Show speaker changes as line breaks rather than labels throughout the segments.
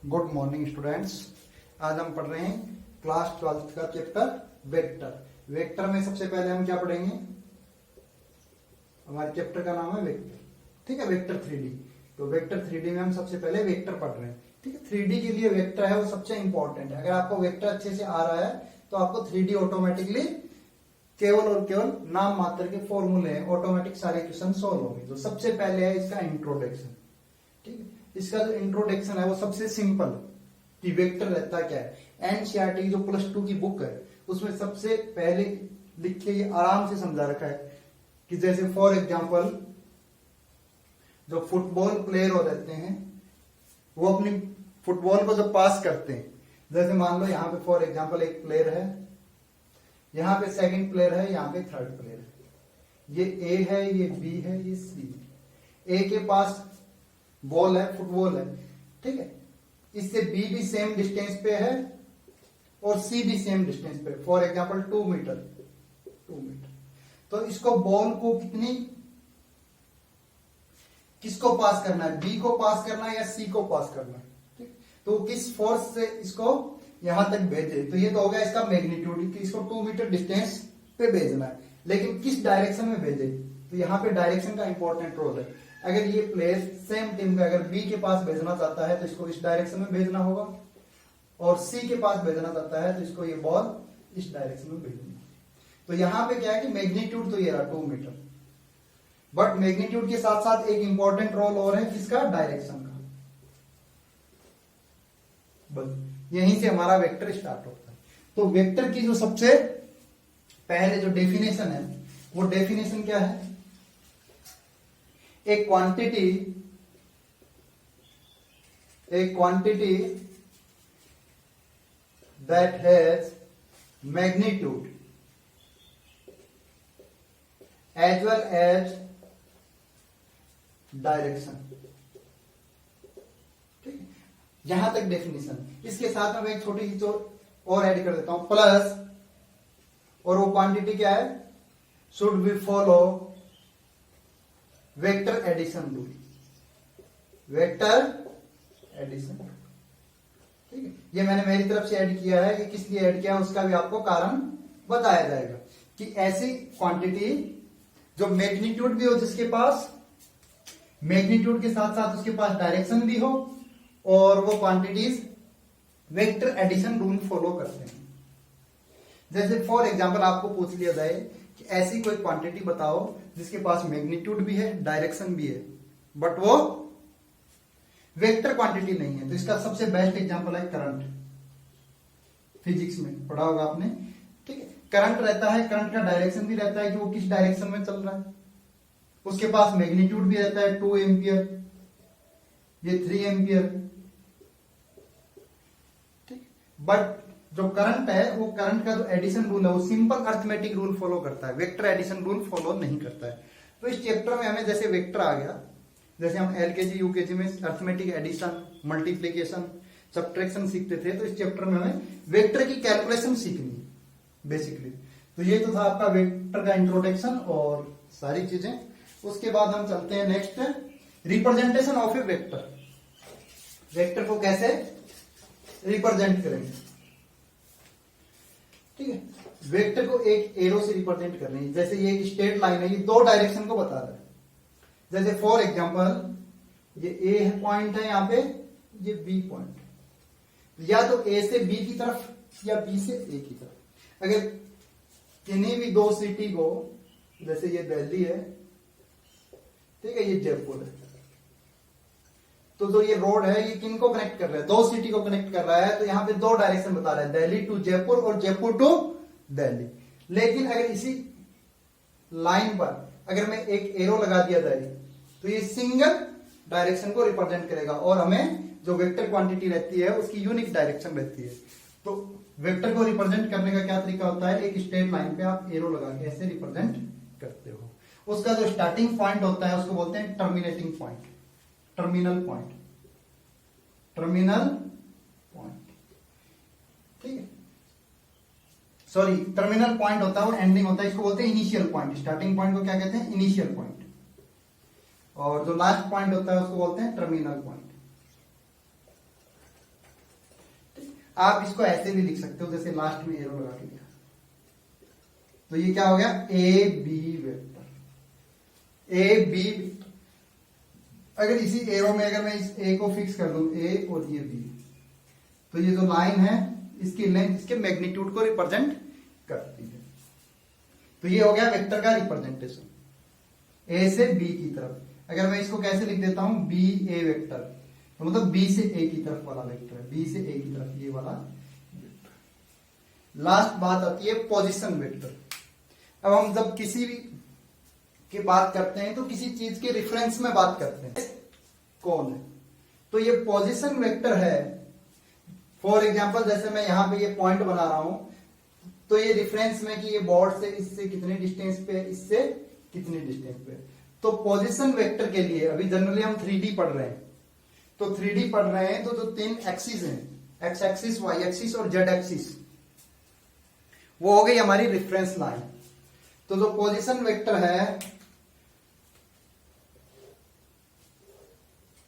Good morning students. आज हम पढ़ रहे हैं क्लास 12th का चैप्टर वेक्टर। वेक्टर में सबसे पहले हम क्या पढ़ेंगे? हमारे चैप्टर का नाम है वेक्टर, ठीक है, वेक्टर 3D। तो वेक्टर 3D में हम सबसे पहले वेक्टर पढ़ रहे हैं, ठीक है। 3D के लिए वेक्टर है वो सबसे इंपॉर्टेंट है। अगर आपको वेक्टर अच्छे से आ रहा है तो आपको 3D ऑटोमेटिकली केवल और केवल नाम मात्र के फॉर्मूले हैं, ऑटोमेटिक सारे क्वेश्चन सॉल्व होंगे। तो सबसे पहले है इसका इंट्रोडक्शन, ठीक है। इसका जो इंट्रोडक्शन है वो सबसे सिंपल कि वेक्टर रहता क्या है। एनसीईआरटी जो +2 की बुक है उसमें सबसे पहले लिख के ये आराम से समझा रखा है कि जैसे फॉर एग्जांपल जो फुटबॉल प्लेयर हो रहते हैं वो अपनी फुटबॉल को जब पास करते हैं, जैसे मान लो यहाँ पे फॉर एग्जांपल एक प्लेयर है, यहाँ पे सेकंड प्लेयर है, यहाँ पे थर्ड प्लेयर है, ये ए है, ये बी है, ये सी है। ए के पास बॉल है, फुटबॉल है, ठीक है। इससे बी भी सेम डिस्टेंस पे है और सी भी सेम डिस्टेंस पे, फॉर एग्जांपल 2 मीटर। तो इसको बॉल को किसको पास करना है? बी को पास करना है या सी को पास करना है, ठीक। तो किस फोर्स से इसको यहां तक भेजे, तो ये तो हो गया इसका मैग्नीट्यूड कि इसको 2 मीटर डिस्टेंस पे भेजना है। लेकिन किस डायरेक्शन में भेजे, तो यहाँ पे डायरेक्शन का इंपॉर्टेंट रोल है। अगर ये प्लेयर सेम टीम का अगर बी के पास भेजना चाहता है तो इसको इस डायरेक्शन में भेजना होगा, और सी के पास भेजना चाहता है तो इसको ये बॉल इस डायरेक्शन में भेजनी है। तो यहां पे क्या है कि मैग्नीट्यूड तो ये रहा 2 मीटर, बट मैग्नीट्यूड के साथ साथ एक इंपॉर्टेंट रोल और है किसका? डायरेक्शन का। बस यहीं से हमारा वेक्टर स्टार्ट होता है। तो वेक्टर की जो सबसे पहले जो डेफिनेशन है वो डेफिनेशन क्या है? A quantity that has magnitude as well as direction, ठीक है। यहां तक डेफिनेशन। इसके साथ में मैं एक छोटी सी तो और ऐड कर देता हूं, प्लस, और वो क्वांटिटी क्या है? Should be follow vector addition rule, vector addition, ठीक है। ये मैंने मेरी तरफ से ऐड किया है कि किस लिए ऐड किया है उसका भी आपको कारण बताया जाएगा कि ऐसी क्वांटिटी जो मैग्नीट्यूड भी हो, जिसके पास मैग्नीट्यूड के साथ साथ उसके पास डायरेक्शन भी हो, और वो quantities vector addition rule follow करते हैं। जैसे फॉर एग्जांपल आपको पूछ लिया जाए कि ऐसी कोई क्वांटिटी बताओ जिसके पास मैग्नीट्यूड भी है, डायरेक्शन भी है, बट वो वेक्टर क्वांटिटी नहीं है। तो इसका सबसे बेस्ट एग्जांपल है करंट। फिजिक्स में पढ़ा होगा आपने, ठीक है। करंट रहता है, करंट का डायरेक्शन भी रहता है कि वो किस डायरेक्शन में चल रहा है। उसके पास मैग्नीट्यूड भी रहता है 2 एम्पियर, ये 3 एम्पियर, ठीक। बट जो करंट है वो करंट का जो एडिशन रूल है वो सिंपल अर्थमेटिक रूल फॉलो करता है, वेक्टर एडिशन रूल फॉलो नहीं करता है। तो इस चैप्टर में हमें जैसे वेक्टर आ गया, जैसे हम एलकेजी यूकेजी में अर्थमेटिक एडिशन, मल्टीप्लीकेशन, सब्ट्रैक्शन सीखते थे, तो इस चैप्टर में हमें वेक्टर की कैलकुलेशन सीखनी है बेसिकली। तो ये तो था आपका वेक्टर का इंट्रोडक्शन और सारी चीजें। उसके बाद हम चलते हैं next, representation of A vector. Vector को कैसे रिप्रेजेंट करेंगे, ठीक है। वेक्टर को एक एरो से रिप्रेजेंट कर रहे हैं। जैसे ये एक स्ट्रेट लाइन है, ये 2 डायरेक्शन को बता रहा है। जैसे फॉर एग्जांपल ये ए है, पॉइंट है यहाँ पे, ये बी पॉइंट, या तो ए से बी की तरफ या बी से ए की तरफ। अगर किन्हीं भी 2 सिटी को, जैसे ये दिल्ली है, ठीक है, ये जयपुर है, तो जो ये रोड है ये किन को कनेक्ट कर रहा है? 2 सिटी को कनेक्ट कर रहा है। तो यहां पे 2 डायरेक्शन बता रहा है, दिल्ली टू जयपुर और जयपुर टू दिल्ली। लेकिन अगर इसी लाइन पर अगर मैं एक एरो लगा दिया जाए तो ये सिंगल डायरेक्शन को रिप्रेजेंट करेगा, और हमें जो वेक्टर क्वांटिटी रहती है उसकी यूनिक डायरेक्शन रहती है। तो वेक्टर को रिप्रेजेंट करने का क्या तरीका होता है? एक स्ट्रेट लाइन पे आप एरो लगा के ऐसे रिप्रेजेंट करते हो। उसका जो स्टार्टिंग पॉइंट होता है उसको बोलते हैं टर्मिनेटिंग पॉइंट, टर्मिनल पॉइंट, ठीक है। सॉरी, टर्मिनल पॉइंट होता है वो एंडिंग होता है, इसको बोलते हैं इनिशियल पॉइंट। स्टार्टिंग पॉइंट को क्या कहते हैं? Initial point. और जो लास्ट पॉइंट होता है उसको बोलते हैं टर्मिनल पॉइंट। आप इसको ऐसे भी लिख सकते हो, जैसे लास्ट में एरो लगा के लिया। तो ये क्या हो गया, A B vector, A B vector. अगर इसी एरो में अगर मैं इस ए को फिक्स कर दूं, ए और ये बी, तो ये जो लाइन है इसकी लेंथ इसके मैग्नीट्यूड को रिप्रेजेंट करती है। तो ये हो गया वेक्टर का रिप्रेजेंटेशन ए से बी की तरफ। अगर मैं इसको कैसे लिख देता हूं, बी ए वेक्टर, तो मतलब बी से ए की तरफ वाला वेक्टर है, बी से ए की तरफ ये वाला वेक्टर। लास्ट बात आती है पोजीशन वेक्टर। अब हम जब किसी भी की बात करते हैं तो किसी चीज के रेफरेंस में बात करते हैं, कौन है, तो ये पोजीशन वेक्टर है। फॉर एग्जांपल जैसे मैं यहां पे ये पॉइंट बना रहा हूं, तो ये रेफरेंस में कि ये बोर्ड से इससे कितने डिस्टेंस पे, इससे कितने डिस्टेंस पे। तो पोजीशन वेक्टर के लिए अभी जनरली हम 3D पढ़ रहे हैं, तो 3D पढ़ रहे हैं तो जो 3 एक्सिस हैं, एक्स एक्सिस, वाई एक्सिस और जेड एक्सिस, वो हो गई हमारी रेफरेंस लाइन। तो जो पोजीशन वेक्टर है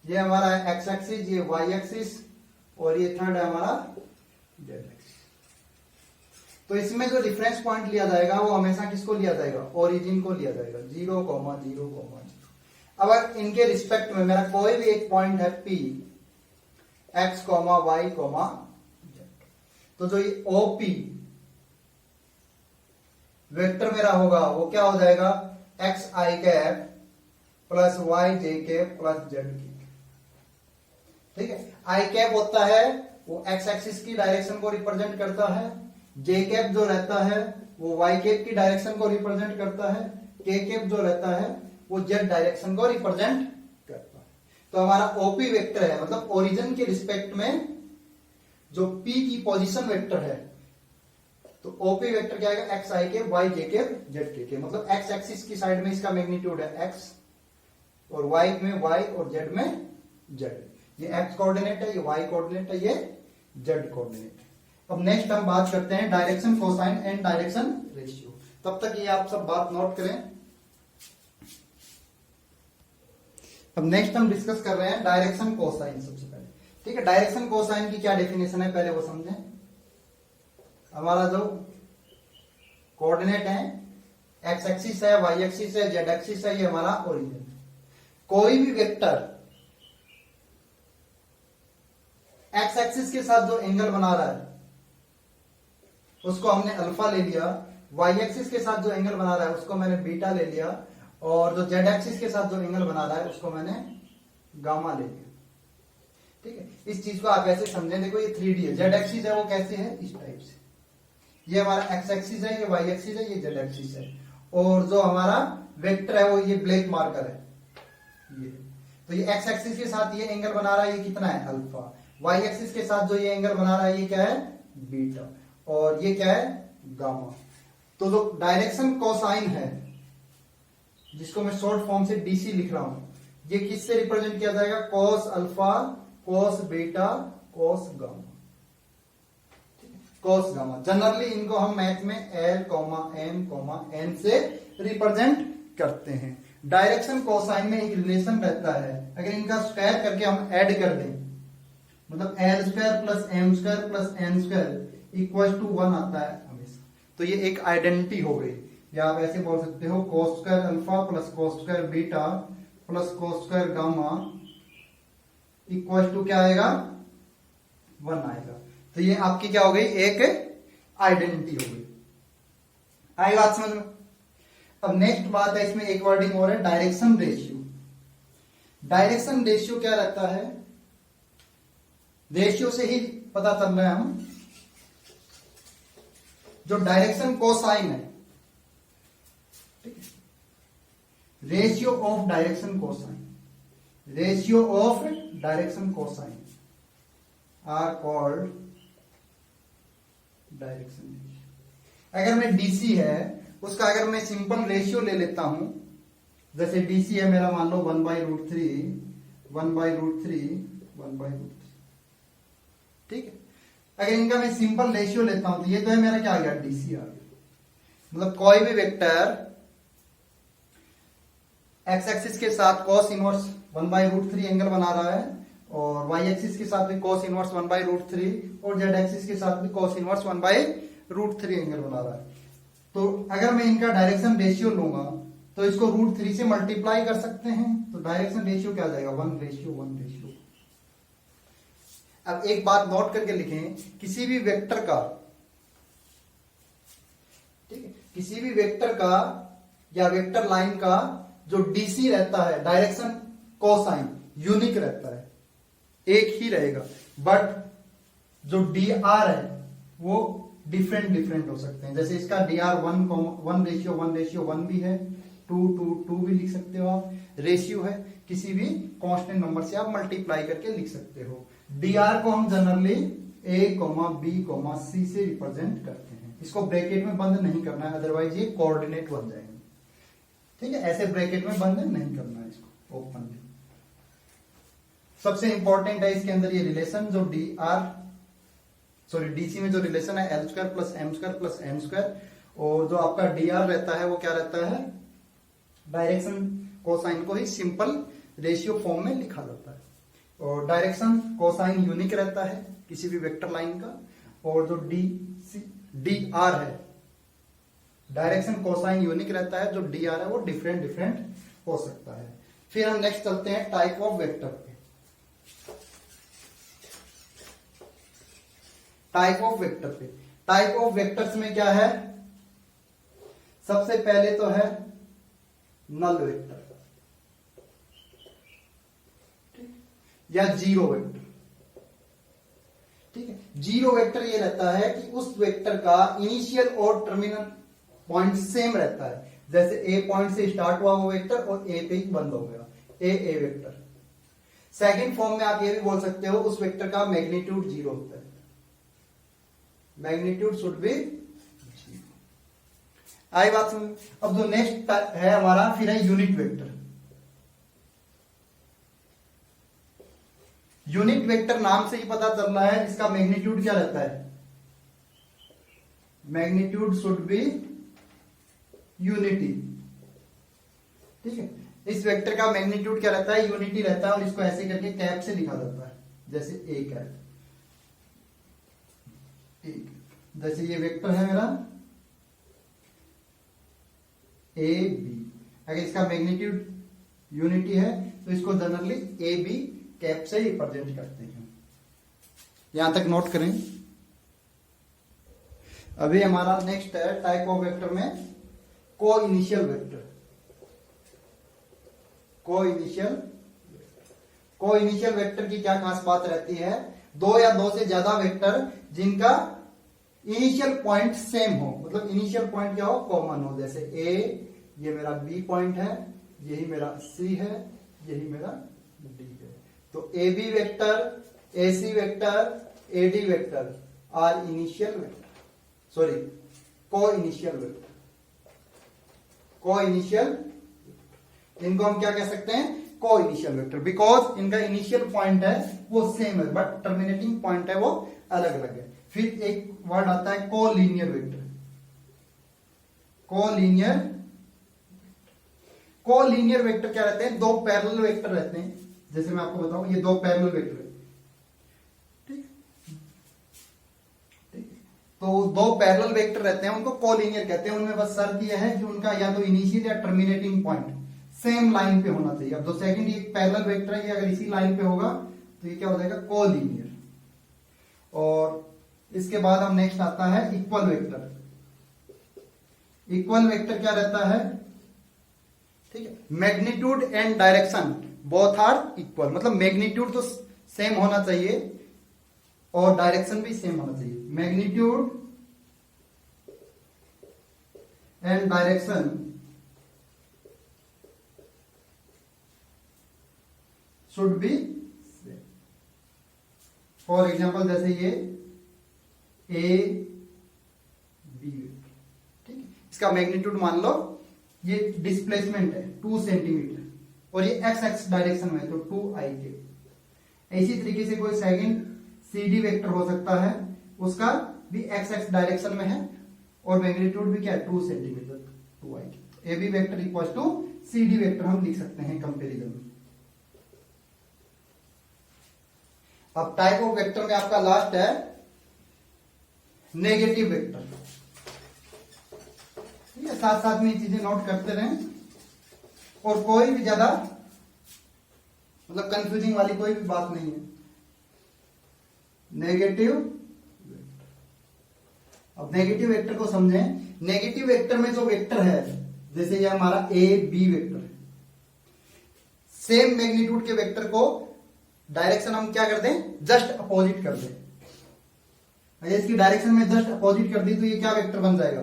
ये हमारा एक्स एक्सिस, ये वाई एक्सिस और ये थर्ड है हमारा जेड एक्सिस। तो इसमें जो रेफरेंस पॉइंट लिया जाएगा वो हमेशा किसको लिया जाएगा, ओरिजिन को लिया जाएगा, 0,0,0,0। अब अगर इनके रिस्पेक्ट में मेरा कोई भी एक पॉइंट है P, x, y, z, तो जो ये OP वेक्टर मेरा होगा वो क्या हो जाएगा, x i cap plus y j cap plus z cap. ठीक है, i कैप होता है वो x एक्सिस की डायरेक्शन को रिप्रेजेंट करता है, j कैप जो रहता है वो y कैप की डायरेक्शन को रिप्रेजेंट करता है, k कैप जो रहता है वो z डायरेक्शन को रिप्रेजेंट करता है। तो हमारा OP वेक्टर है, मतलब ओरिजिन के रिस्पेक्ट में जो P की पोजीशन वेक्टर है, तो OP वेक्टर क्या आएगा, x i के, y j के, z के, मतलब x एक्सिस की साइड में इसका मैग्नीट्यूड है x और y में y और z में z। ये x कोऑर्डिनेट है, ये y कोऑर्डिनेट है, ये z कोऑर्डिनेट है। अब नेक्स्ट हम बात करते हैं direction cosine and direction ratio. तब तक ये आप सब बात नोट करें। अब नेक्स्ट हम डिस्कस कर रहे हैं डायरेक्शन कोसाइन सबसे पहले। ठीक है, डायरेक्शन कोसाइन की क्या डेफिनेशन है पहले वो समझें। हमारा जो कोऑर्डिनेट है एक्स एक्सिस है, वाई एक्सिस है, जेड एक्सिस है, ये हमारा ओरिजिन। कोई भी वेक्टर एक्स एक्सिस के साथ जो एंगल बना रहा है उसको हमने अल्फा ले लिया, वाई एक्सिस के साथ जो एंगल बना रहा है उसको मैंने बीटा ले लिया, और जो जेड एक्सिस के साथ जो एंगल बना रहा है उसको मैंने गामा ले लिया। ठीक है, इस चीज को आप ऐसे समझें। देखो ये 3D है, जेड एक्सिस है वो कैसे है, इस टाइप से, ये हमारा एक्स एक्सिस है, ये वाई एक्सिस है, ये जेड एक्सिस है, और जो हमारा वेक्टर है वो ये ब्लैक मार्कर है ये। तो ये एक्स एक्सिस के साथ ये एंगल बना रहा है, ये कितना है, अल्फा। वाई एक्सिस के साथ जो ये एंगल बना रहा है ये क्या है, बीटा, और ये क्या है, गामा। तो जो डायरेक्शन कोसाइन है जिसको मैं शॉर्ट फॉर्म से डीसी लिख रहा हूं, ये किससे रिप्रेजेंट किया जाएगा, cos alpha, cos beta, cos gamma. Cos gamma generally इनको हम मैथ में L, M, N से रिप्रेजेंट करते हैं। डायरेक्शन कोसाइन में एक रिलेशन रहता है, अगर इनका स्क्वायर करके हम ऐड कर दें, मतलब L square plus M square plus N square equal to 1 आता है हमेशा। तो ये एक आइडेंटिटी हो गई, या आप ऐसे बोल सकते हो cos square alpha plus cos square beta plus cos square gamma equal to क्या आएगा, 1 आएगा। तो ये आपकी क्या हो गई, एक आइडेंटिटी हो गई। आई बात समझ में। अब नेक्स्ट बात है, इसमें एक वर्डिंग और है, डायरेक्शन रेशियो। डायरेक्शन रेशियो क्या रहता है, रेशियो से ही पता चल रहा है हम, जो डायरेक्शन कोसाइन है, ठीक है, ratio of direction cosine, ratio of direction cosine are called direction ratio. अगर मैं डीसी है उसका अगर मैं सिंपल रेशियो ले लेता हूं, जैसे डीसी है मेरा, मान लो 1/√3, 1/√3, 1/√3, ठीक है। अगर इनका मैं सिंपल रेशियो लेता हूं तो ये तो है मेरा क्या आ गया, डीसी आ गया। मतलब कोई भी वेक्टर एक्स एक्सिस के साथ कॉस इनवर्स 1/√3 एंगल बना रहा है, और वाई एक्सिस के साथ भी cos इनवर्स 1/√3 और जेड एक्सिस के साथ भी cos इनवर्स 1/√3 एंगल बना रहा है। तो अगर मैं इनका डायरेक्शन रेशियो लूंगा तो इसको √3 से मल्टीप्लाई कर सकते हैं, तो डायरेक्शन रेशियो क्या आ जाएगा 1:1। अब एक बात नोट करके लिखें, किसी भी वेक्टर का, ठीक है, किसी भी वेक्टर का या वेक्टर लाइन का जो डीसी रहता है, डायरेक्शन कोसाइन यूनिक रहता है, एक ही रहेगा, बट जो डी आर है वो डिफरेंट हो सकते हैं। जैसे इसका डी आर 1:1 भी है, 2:2 भी लिख सकते हो आप, रेशियो है, किसी भी कांस्टेंट नंबर से आप मल्टीप्लाई करके लिख सकते हो। डी आर को हम जनरली a, b, c से रिप्रेजेंट करते हैं। इसको ब्रैकेट में बंद नहीं करना है, अदरवाइज ये कोऑर्डिनेट बन जाएंगे, ठीक है, ऐसे ब्रैकेट में बंद नहीं करना है इसको, ओपन। सबसे इंपॉर्टेंट है इसके अंदर ये रिलेशन जो डीसी में जो रिलेशन है L² + M² + N², और जो आपका डी आर रहता है वो क्या रहता है, डायरेक्शन कोसाइन को ही सिंपल रेशियो फॉर्म में लिखा जाता है। और डायरेक्शन कोसाइन यूनिक रहता है किसी भी वेक्टर लाइन का, और जो डी आर है डायरेक्शन कोसाइन यूनिक रहता है, जो डी आर है वो डिफरेंट हो सकता है। फिर हम नेक्स्ट चलते हैं टाइप ऑफ वेक्टर पे। टाइप ऑफ वेक्टर पे, टाइप ऑफ वेक्टर्स में क्या है, सबसे पहले तो है नल वेक्टर या जीरो वेक्टर, ठीक है। जीरो वेक्टर ये रहता है कि उस वेक्टर का इनिशियल और टर्मिनल पॉइंट सेम रहता है, जैसे ए पॉइंट से स्टार्ट हुआ वो वेक्टर और ए पे ही बंद हो गया, ए वेक्टर। सेकंड फॉर्म में आप ये भी बोल सकते हो उस वेक्टर का मैग्नीट्यूड 0 होता है, मैग्नीट्यूड शुड बी 0। आई बात समझ। अब जो नेक्स्ट है हमारा फिर है यूनिट वेक्टर। यूनिट वेक्टर नाम से ही पता चल रहा है इसका मैग्नीट्यूड क्या रहता है, मैग्नीट्यूड शुड बी यूनिटी, ठीक है। इस वेक्टर का मैग्नीट्यूड क्या रहता है, यूनिटी रहता है, और इसको ऐसे करके कैप से लिखा जाता है, जैसे ए कैप, जैसे ये वेक्टर है मेरा ए बी, अगर इसका मैग्नीट्यूड यूनिटी है तो इसको जनरली ए बी कैप से रिप्रेजेंट करते हैं। यहां तक नोट करें। अभी हमारा नेक्स्ट है टाइप ऑफ वेक्टर में को initial vector. Coinitial vector की क्या खास बात रहती है, दो या दो से ज्यादा वेक्टर जिनका इनिशियल पॉइंट सेम हो, मतलब इनिशियल पॉइंट क्या हो, कॉमन हो। जैसे ए, ये मेरा बी पॉइंट है, यही मेरा सी है, यही मेरा डी है। तो A B vector, A C vector, A D vector are initial vector, sorry coinitial vector. Coinitial, इनको हम क्या कह सकते हैं, को इनिशियल वेक्टर, बिकॉज इनका इनिशियल पॉइंट है वो सेम है बट टर्मिनेटिंग पॉइंट है वो अलग अलग है। फिर एक वर्ड आता है को लीनियर वेक्टर। को लीनियर वेक्टर क्या रहते हैं, दो पैरेलल वेक्टर रहते हैं। जैसे मैं आपको बताऊं, ये दो पैरेलल वेक्टर है, ठीक, तो दो पैरेलल वेक्टर रहते हैं, उनको कोलिनियर कहते हैं। उनमें बस शर्त यह है कि उनका या तो इनिशियल या टर्मिनेटिंग पॉइंट सेम लाइन पे होना चाहिए। अब जो सेकंड ये पैरेलल वेक्टर है, ये अगर इसी लाइन पे होगा तो ये क्या हो जाएगा, कोलिनियर। और इसके बाद हम नेक्स्ट आता है इक्वल वेक्टर। इक्वल वेक्टर क्या रहता है, ठीक है, magnitude and direction both are equal, मतलब मैग्नीट्यूड तो सेम होना चाहिए और डायरेक्शन भी सेम होना चाहिए। Magnitude and direction should be same. For example जैसे ये ए बी, ठीक है, इसका मैग्नीट्यूड मान लो, ये डिस्प्लेसमेंट है 2 सेंटीमीटर और ये एक्स एक्स डायरेक्शन में, तो 2i के। इसी तरीके से कोई सेकंड सी डी वेक्टर हो सकता है, उसका भी एक्स एक्स डायरेक्शन में है और मैग्नीट्यूड भी क्या है, 2 सेंटीमीटर, 2i के। A B vector equal to C D vector हम लिख सकते हैं कंपेरिजन में। अब टाइप ऑफ वेक्टर में आपका लास्ट है नेगेटिव वेक्टर। ठीक है, साथ साथ में ये चीजें नोट करते रहें और कोई भी ज्यादा मतलब कंफ्यूजिंग वाली कोई भी बात नहीं है। नेगेटिव, अब नेगेटिव वेक्टर को समझें। नेगेटिव वेक्टर में जो वेक्टर है, जैसे ये हमारा ए बी वेक्टर है, सेम मैग्नीट्यूड के वेक्टर को डायरेक्शन हम क्या कर दें, जस्ट अपोजिट कर दें। अगर इसकी डायरेक्शन में जस्ट अपोजिट कर दी तो ये क्या वेक्टर बन जाएगा,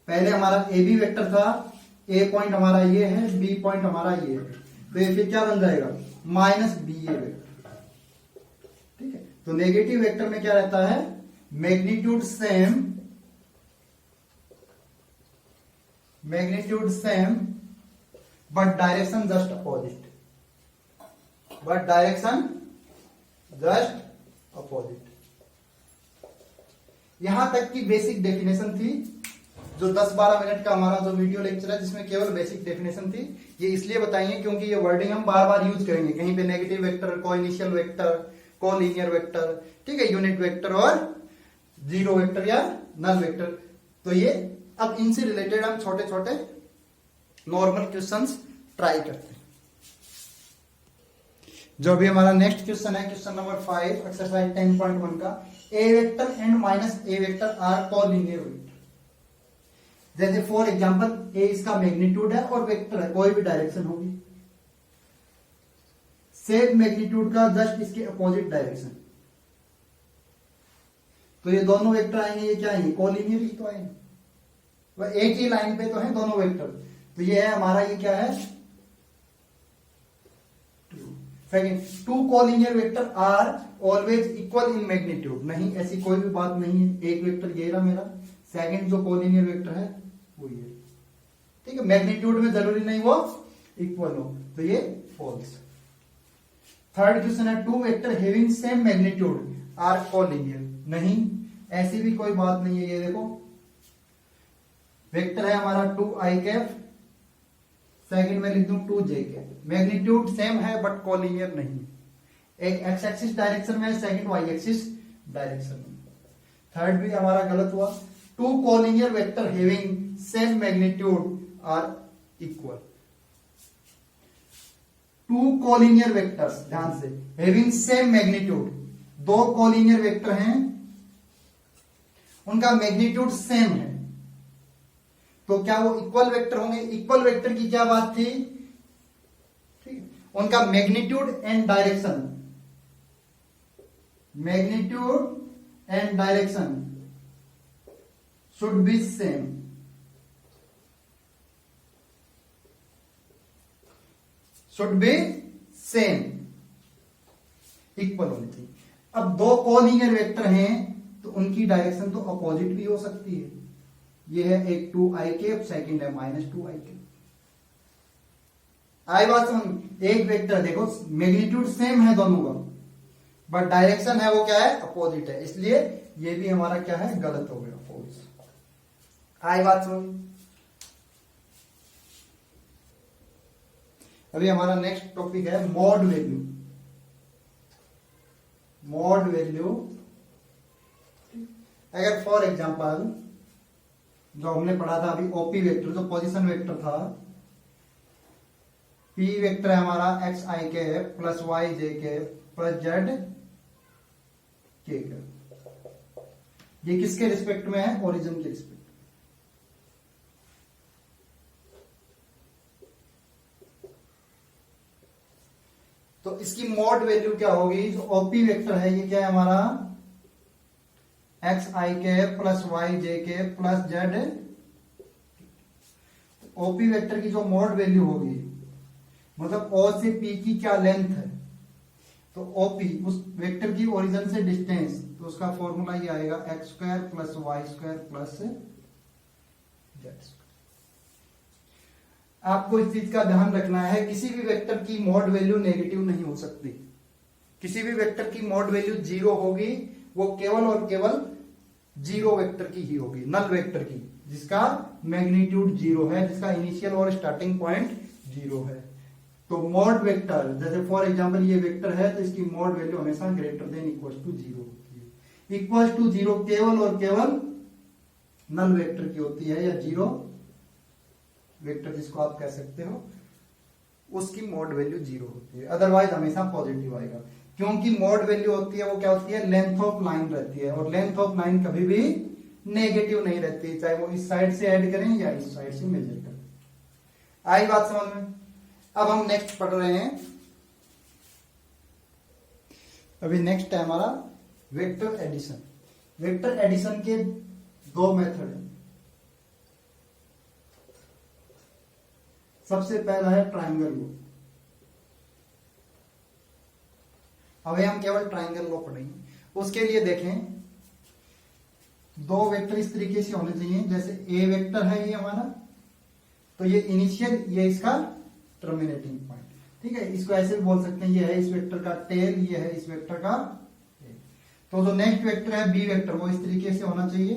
पहले हमारा ए बी वेक्टर था, ए पॉइंट हमारा ये है, बी पॉइंट हमारा ये है, तो ये फिर क्या बन जाएगा, माइनस बी ए वेक्टर। ठीक है, तो नेगेटिव वेक्टर में क्या रहता है, magnitude same but direction just opposite, यहां तक की बेसिक डेफिनेशन थी। जो 10-12 मिनट का हमारा जो वीडियो लेक्चर है जिसमें केवल बेसिक डेफिनेशन थी, ये इसलिए बताई है क्योंकि ये वर्डिंग हम बार बार यूज करेंगे। कहीं पे negative vector, coinitial vector, को लीनियर वेक्टर, ठीक है, यूनिट वेक्टर और जीरो वेक्टर या नल वेक्टर। तो ये अब इनसे रिलेटेड हम छोटे छोटे नॉर्मल क्वेश्चंस ट्राई करते हैं। जो भी हमारा नेक्स्ट क्वेश्चन है, क्वेश्चन नंबर 5 एक्सरसाइज 10.1 का, A vector and minus A vector are collinear vector. जैसे फॉर एग्जांपल ए इसका मैग्नीट्यूड है और वेक्टर है, कोई भी डायरेक्शन होगी, सेम मैग्नीट्यूड का जस्ट इसके अपोजिट डायरेक्शन, तो ये दोनों वेक्टर आएंगे, ये क्या आएंगे, कोलिनियर ही तो आएंगे, वह एक ही लाइन पे तो है दोनों वेक्टर। तो ये है हमारा, ये क्या है, second, two collinear vector are always equal in magnitude. नहीं, ऐसी कोई भी बात नहीं है। एक वेक्टर ये रहा मेरा, सेकंड जो कोलिनियर वेक्टर है वो ये, ठीक है, मैग्नीट्यूड में जरूरी नहीं वो इक्वल हो, तो ये फॉल्स। थर्ड क्वेश्चन है, two vector having same magnitude are collinear. नहीं, ऐसी भी कोई बात नहीं है। ये देखो वेक्टर है हमारा 2i कैप, सेकंड में लिख दूं 2j कैप, मैग्नीट्यूड सेम है बट कोलिनियर नहीं। एक एक्स एक्सिस डायरेक्शन में है, सेकंड वाई एक्सिस डायरेक्शन में। थर्ड भी हमारा गलत हुआ। Two collinear vector having same magnitude are equal. Two collinear vectors, ध्यान से, हैविंग सेम मैग्नीट्यूड, दो कोलिनियर वेक्टर हैं, उनका मैग्नीट्यूड सेम है, तो क्या वो इक्वल वेक्टर होंगे। इक्वल वेक्टर की क्या बात थी, ठीक है, उनका magnitude and direction, magnitude and direction should be same. Should be same, equal होनी चाहिए। अब दो कोलिनियर वेक्टर हैं तो उनकी डायरेक्शन तो अपोजिट भी हो सकती है। ये है एक 2i कैप, सेकंड है माइनस 2i कैप। आई बात समझ। एक वेक्टर देखो मैग्नीट्यूड सेम है दोनों का, बट डायरेक्शन है वो क्या है, अपोजिट है, इसलिए ये भी हमारा क्या है, गलत हो गया, फॉल्स। आई बात समझ। अभी हमारा नेक्स्ट टॉपिक है मॉड वैल्यू। मॉड वैल्यू, अगर फॉर एग्जांपल जो हमने पढ़ा था अभी, ओपी वेक्टर जो पोजीशन वेक्टर था, पी वेक्टर है हमारा एक्स आई के प्लस वाई जे के प्लस जेड के, ये किसके रिस्पेक्ट में है, ओरिजिन के रिस्पेक्ट। तो इसकी मॉड वैल्यू क्या होगी, जो ओपी वेक्टर है ये क्या है हमारा, एक्स आई के प्लस वाई जे के प्लस जेड। ओपी वेक्टर की जो मॉड वैल्यू होगी, मतलब ओ से पी की क्या लेंथ है, तो ओपी उस वेक्टर की ओरिजिन से डिस्टेंस, तो उसका फॉर्मूला ये आएगा X square plus Y square plus Z square. आपको इस चीज का ध्यान रखना है, किसी भी वेक्टर की मॉड वैल्यू नेगेटिव नहीं हो सकती। किसी भी वेक्टर की मॉड वैल्यू 0 होगी, वो केवल और केवल जीरो वेक्टर की ही होगी, नल वेक्टर की, जिसका मैग्नीट्यूड 0 है, जिसका इनिशियल और स्टार्टिंग पॉइंट 0 है। तो मॉड वेक्टर, जैसे फॉर एग्जांपल ये वेक्टर है तो इसकी मॉड वैल्यू हमेशा ग्रेटर देन इक्वल टू 0 होती है। इक्वल टू 0 केवल और केवल नल वेक्टर की होती है, या जीरो वेक्टर जिसको आप कह सकते हो, उसकी मॉड वैल्यू 0 होती है। अदरवाइज हमेशा पॉजिटिव आएगा, क्योंकि मॉड वैल्यू होती है वो क्या होती है, लेंथ ऑफ लाइन रहती है, और लेंथ ऑफ लाइन कभी भी नेगेटिव नहीं रहती, चाहे वो इस साइड से ऐड करें या इस साइड से मेजर करें। आई बात समझ में? अब हम नेक्स्ट पढ़ रहे हैं। अभी नेक्स्ट है हमारा वेक्टर एडिशन। वेक्टर एडिशन के दो मेथड है। सबसे पहला है ट्रायंगल लॉ। अभी हम केवल ट्रायंगल लॉ पढ़ेंगे। उसके लिए देखें, दो वेक्टर इस तरीके से होने चाहिए, जैसे ए वेक्टर है ये हमारा, तो ये इनिशियल, ये इसका टर्मिनेटिंग पॉइंट, ठीक है। इसको ऐसे भी बोल सकते हैं, ये है इस वेक्टर का टेल, ये है इस वेक्टर का टेल। तो जो नेक्स्ट वेक्टर है बी वेक्टर, वो इस तरीके से होना चाहिए,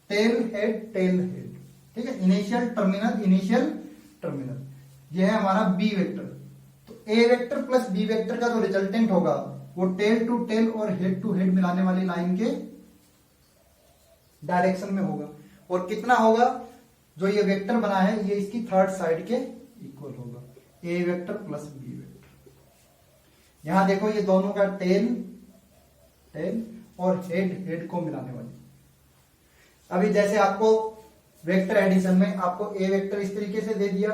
टेल हेड, ठीक है। इनिशियल टर्मिनल, इनिशियल टर्मिनल, ये है हमारा बी वेक्टर। तो A vector plus B vector का जो रिजल्टेंट होगा वो टेल टू टेल और हेड टू हेड मिलाने वाली लाइन के डायरेक्शन में होगा। और कितना होगा, जो ये वेक्टर बना है ये इसकी थर्ड साइड के इक्वल होगा, ए वेक्टर प्लस बी वेक्टर। यहां देखो ये दोनों का टेल और हेड को मिलाने वाली। अभी जैसे आपको वेक्टर एडिशन में आपको ए वेक्टर इस तरीके से दे दिया,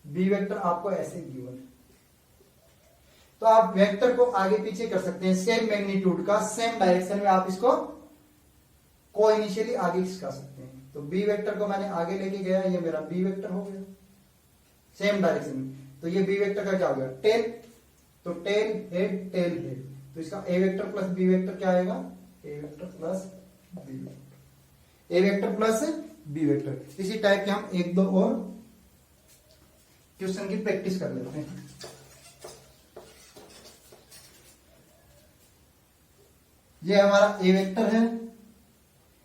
बी वेक्टर आपको ऐसे गिवन है, तो आप वेक्टर को आगे पीछे कर सकते हैं, सेम मैग्नीट्यूड का सेम डायरेक्शन में आप इसको को इनिशियली आगे खिसका सकते हैं। तो बी वेक्टर को मैंने आगे लेके गया, ये मेरा बी वेक्टर हो गया सेम डायरेक्शन में। तो ये बी वेक्टर का क्या हो गया, टेल, तो टेल हेड, तो इसका ए वेक्टर प्लस बी वेक्टर क्या आएगा, A vector plus B vector, A vector plus B vector. इसी टाइप के हम एक दो और क्वेश्चन की प्रैक्टिस कर लेते हैं। ये हमारा ए वेक्टर है,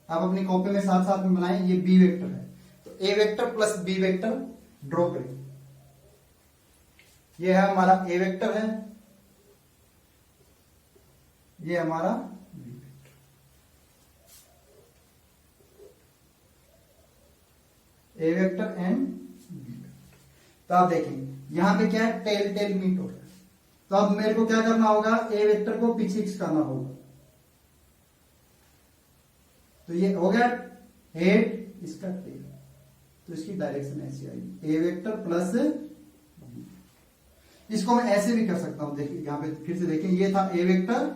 आप अपनी कॉपी में साथ साथ में बनाएं, ये बी वेक्टर है। तो A vector plus B vector draw करें। ये है हमारा ए वेक्टर है, ये हमारा B vector, A vector and B vector. तो आप देखें यहां पे क्या है, टेल मीट हो गया। तो अब मेरे को क्या करना होगा, ए वेक्टर को पीछे खिसकाना होगा। तो ये हो गया हेड, इसका टेल, तो इसकी डायरेक्शन ऐसी आएगी, ए वेक्टर प्लस बी। इसको मैं ऐसे भी कर सकता हूं, देखिए यहां पे फिर से देखें, ये था ए वेक्टर,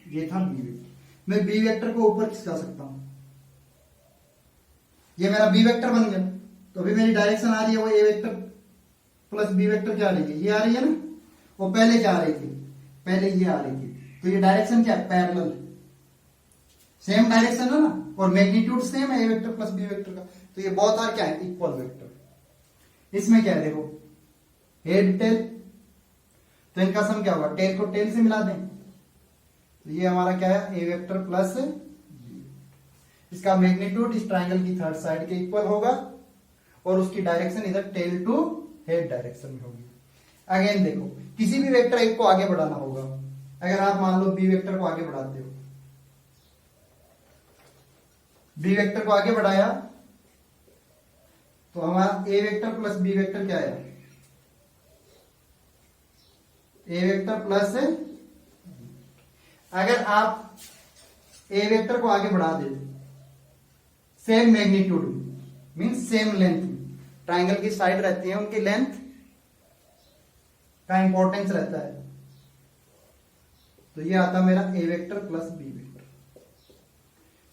ये था बी वेक्टर। मैं बी वेक्टर को ऊपर खिसका सकता हूं, ये मेरा बी वेक्टर बन गया। तो अभी मेरी डायरेक्शन आ रही है वो ए वेक्टर प्लस बी वेक्टर क्या आ रही है, ये आ रही है ना, वो पहले क्या आ रही थी, पहले ये आ रही थी। तो ये डायरेक्शन क्या है, पैरेलल, सेम डायरेक्शन है ना, और मैग्नीट्यूड सेम है A vector plus B vector का। तो ये बहुत आर क्या है, इक्वल वेक्टर। इसमें क्या है, देखो हेड टेल, तो इनका सम क्या होगा, टेल को टेल से मिला दें, तो ये हमारा क्या है, ए वेक्टर प्लस बी। इसका मैग्नीट्यूड इस ट्राइंगल की थर्ड साइड के इक्वल होगा, और उसकी डायरेक्शन इधर टेल टू हेड डायरेक्शन में होगी। अगेन देखो, किसी भी वेक्टर एक को आगे बढ़ाना होगा। अगर आप मान लो बी वेक्टर को आगे बढ़ाते हो, बी वेक्टर को आगे बढ़ाया, तो हमारा A vector plus B vector क्या है, ए वेक्टर प्लस। अगर आप ए वेक्टर को आगे बढ़ा दे same magnitude means same length, triangle की साइड रहती है, उनकी लेंथ का इंपॉर्टेंस रहता है। तो ये आता मेरा ए वेक्टर प्लस बी वेक्टर।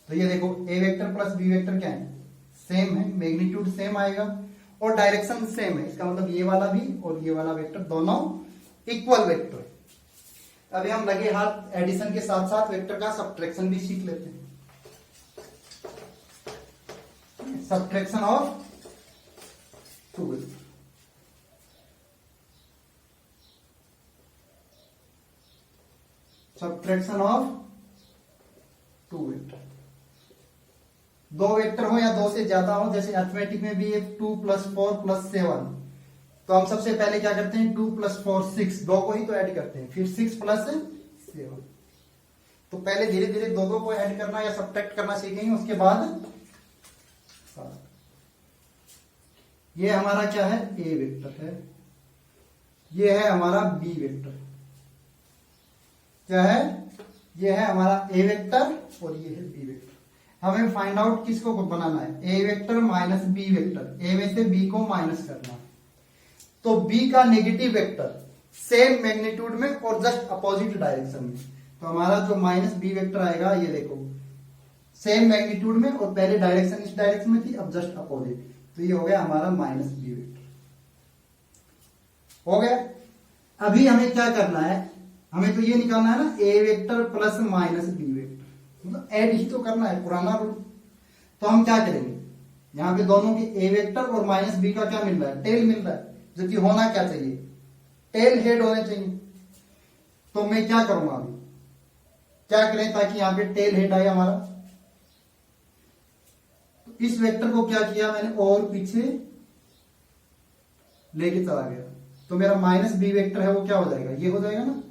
तो ये देखो ए वेक्टर प्लस बी वेक्टर क्या है, सेम है, मैग्नीट्यूड सेम आएगा और डायरेक्शन सेम है। इसका मतलब ये वाला भी और ये वाला वेक्टर दोनों इक्वल वेक्टर। अभी हम लगे हाथ एडिशन के साथ साथ वेक्टर का सब्ट्रैक्शन भी सीख लेते हैं। Subtraction of two vector, subtraction of two vector. दो वेक्टर हो या दो से ज्यादा हो, जैसे अर्थमेटिक में भी 2 + 4 + 7, तो हम सबसे पहले क्या करते हैं, 2 + 4 6, दो को ही तो ऐड करते हैं, फिर 6 + 7। तो पहले धीरे धीरे दो को ऐड करना या सब्ट्रैक्ट करना सीखेंगे, उसके बाद ये हमारा क्या है, ए वेक्टर है, ये है हमारा बी वेक्टर, क्या है, ये है हमारा ए वेक्टर और ये है बी वेक्टर। हमें फाइंड आउट किसको बनाना है, A vector minus B vector, ए में से बी को माइनस करना। तो बी का नेगेटिव वेक्टर सेम मैग्नीट्यूड में और जस्ट अपोजिट डायरेक्शन में, तो हमारा जो माइनस बी वेक्टर आएगा, ये देखो सेम मैग्नीट्यूड में और पहले डायरेक्शन इस डायरेक्शन में थी, अब जस्ट अपोजिट, तो ये हो गया हमारा माइनस बी वेक्टर, हो गया। अभी हमें क्या करना है, हमें तो ये निकालना है ना, A vector plus minus B vector, मतलब ऐड ही तो करना है, पुराना रूल। तो हम क्या करेंगे, यहाँ पे दोनों की ए वेक्टर और माइनस बी का क्या मिल रहा है, टेल मिल रहा है, जबकि होना क्या चाहिए, टेल हेड होने चाहिए। तो मैं क्या करूंगा, अभी क्या करें ताकि यहां पे टेल हेड आए हमारा। तो इस वेक्टर को क्या किया मैंने, और पीछे लेके चला गया, तो मेरा माइनस बी वेक्टर है वो क्या हो जाएगा, ये हो जाएगा ना,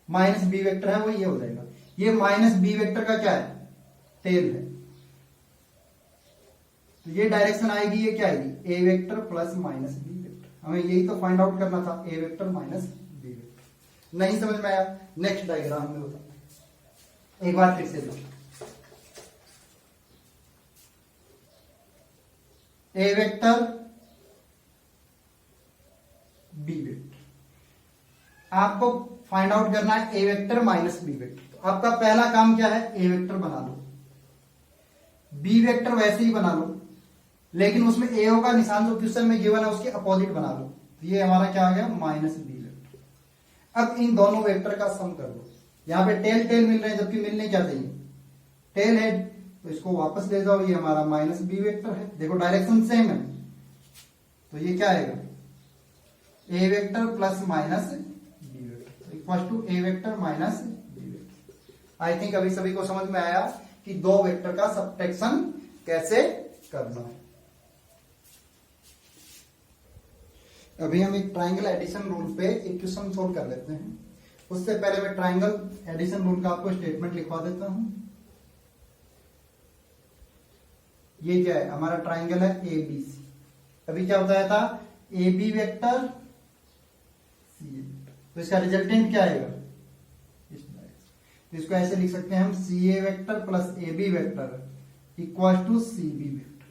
माइनस बी वेक्टर है वो ये हो जाएगा। ये माइनस बी वेक्टर का क्या है, टेल है, तो ये डायरेक्शन आएगी, ये क्या आएगी, A vector plus minus B vector. हमें यही तो फाइंड आउट करना था, A vector minus B vector. नहीं समझ में आया, नेक्स्ट डायग्राम में होता, एक बार फिर से लो, ए वेक्टर बी वेक्टर, आपको फाइंड आउट करना है A vector minus B vector. तो आपका पहला काम क्या है, ए वेक्टर बना लो, बी वेक्टर वैसे ही बना लो, लेकिन उसमें ए का निशान जो क्वेश्चन में गिवन है उसके अपोजिट बना लो। तो ये हमारा क्या आ गया, माइनस बी वेक्टर। अब इन दोनों वेक्टर का सम कर लो, यहाँ पे टेल टेल मिल रहे हैं, जबकि मिलने क्या चाहिए, टेल हेड, तो इसको वापस ले जाओ, ये हमारा माइनस बी वेक्टर है, देखो डायरेक्शन सेम है, तो ये क्या आएगा, A vector plus minus B vector equal to A vector minus B vector. I think अभी सभी को समझ में आया कि दो वेक्टर का सब्ट्रैक्शन कैसे करना है। अभी हम एक ट्राइंगल एडिशन रूल पे एक क्वेश्चन सोल्व कर लेते हैं। उससे पहले मैं ट्राइंगल एडिशन रूल का आपको स्टेटमेंट लिखवा देता हूं। ये क्या है, हमारा ट्राइंगल है ए बी सी। अभी क्या बताया था, ए बी वेक्टर सी, तो इसका रिजल्टेंट क्या आएगा, तो इसको ऐसे लिख सकते हैं हम, C A vector plus A B vector equal to C B vector.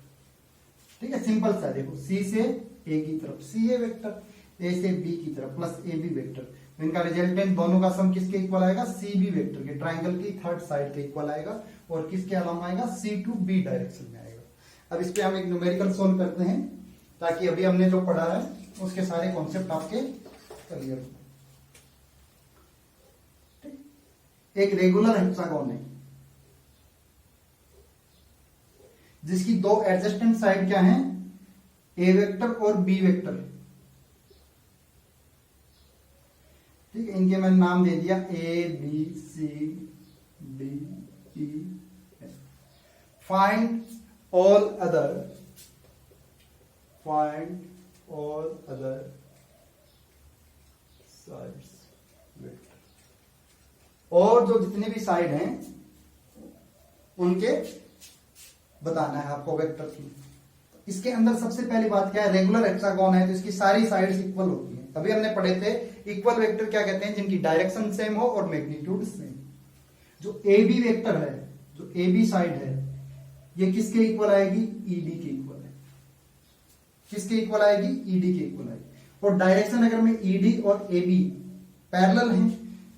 ठीक है, सिंपल सा, देखो सी से ए की तरफ सी ए वेक्टर, ए से बी की तरफ प्लस ए बी वेक्टर, तो इनका रिजल्टेंट दोनों का सम किसके इक्वल आएगा, सी बी वेक्टर के, ट्राइंगल की थर्ड साइड के इक्वल आएगा, और किसके अलावा आएगा, सी टू बी डायरेक्शन में आएगा। अब इस पे हम एक न्यूमेरिकल सोल्व करते हैं, ताकि अभी हमने जो पढ़ा है उसके सारे कॉन्सेप्ट आपके क्लियर हो। एक रेगुलर हेक्सागोन है जिसकी दो एडजेस्टेंट साइड क्या है, ए वेक्टर और बी वेक्टर। ठीक है, इनके मैंने नाम दे दिया A B C D E F. Find all other sides vector, और जो जितने भी साइड हैं उनके बताना है आपको वेक्टर की। इसके अंदर सबसे पहली बात क्या है, रेगुलर हेक्सागोन है तो इसकी सारी साइड्स इक्वल होती हैं। तभी हमने पढ़े थे इक्वल वेक्टर क्या कहते हैं, जिनकी डायरेक्शन सेम हो और मैग्नीट्यूड सेम। जो ए बी वेक्टर है, जो ए बी साइड है, ये किसके इक्वल आएगी, ईडी के इक्वल है। किसके इक्वल आएगी, ईडी के इक्वल आएगी। और डायरेक्शन अगर में ईडी और ए बी पैरेलल है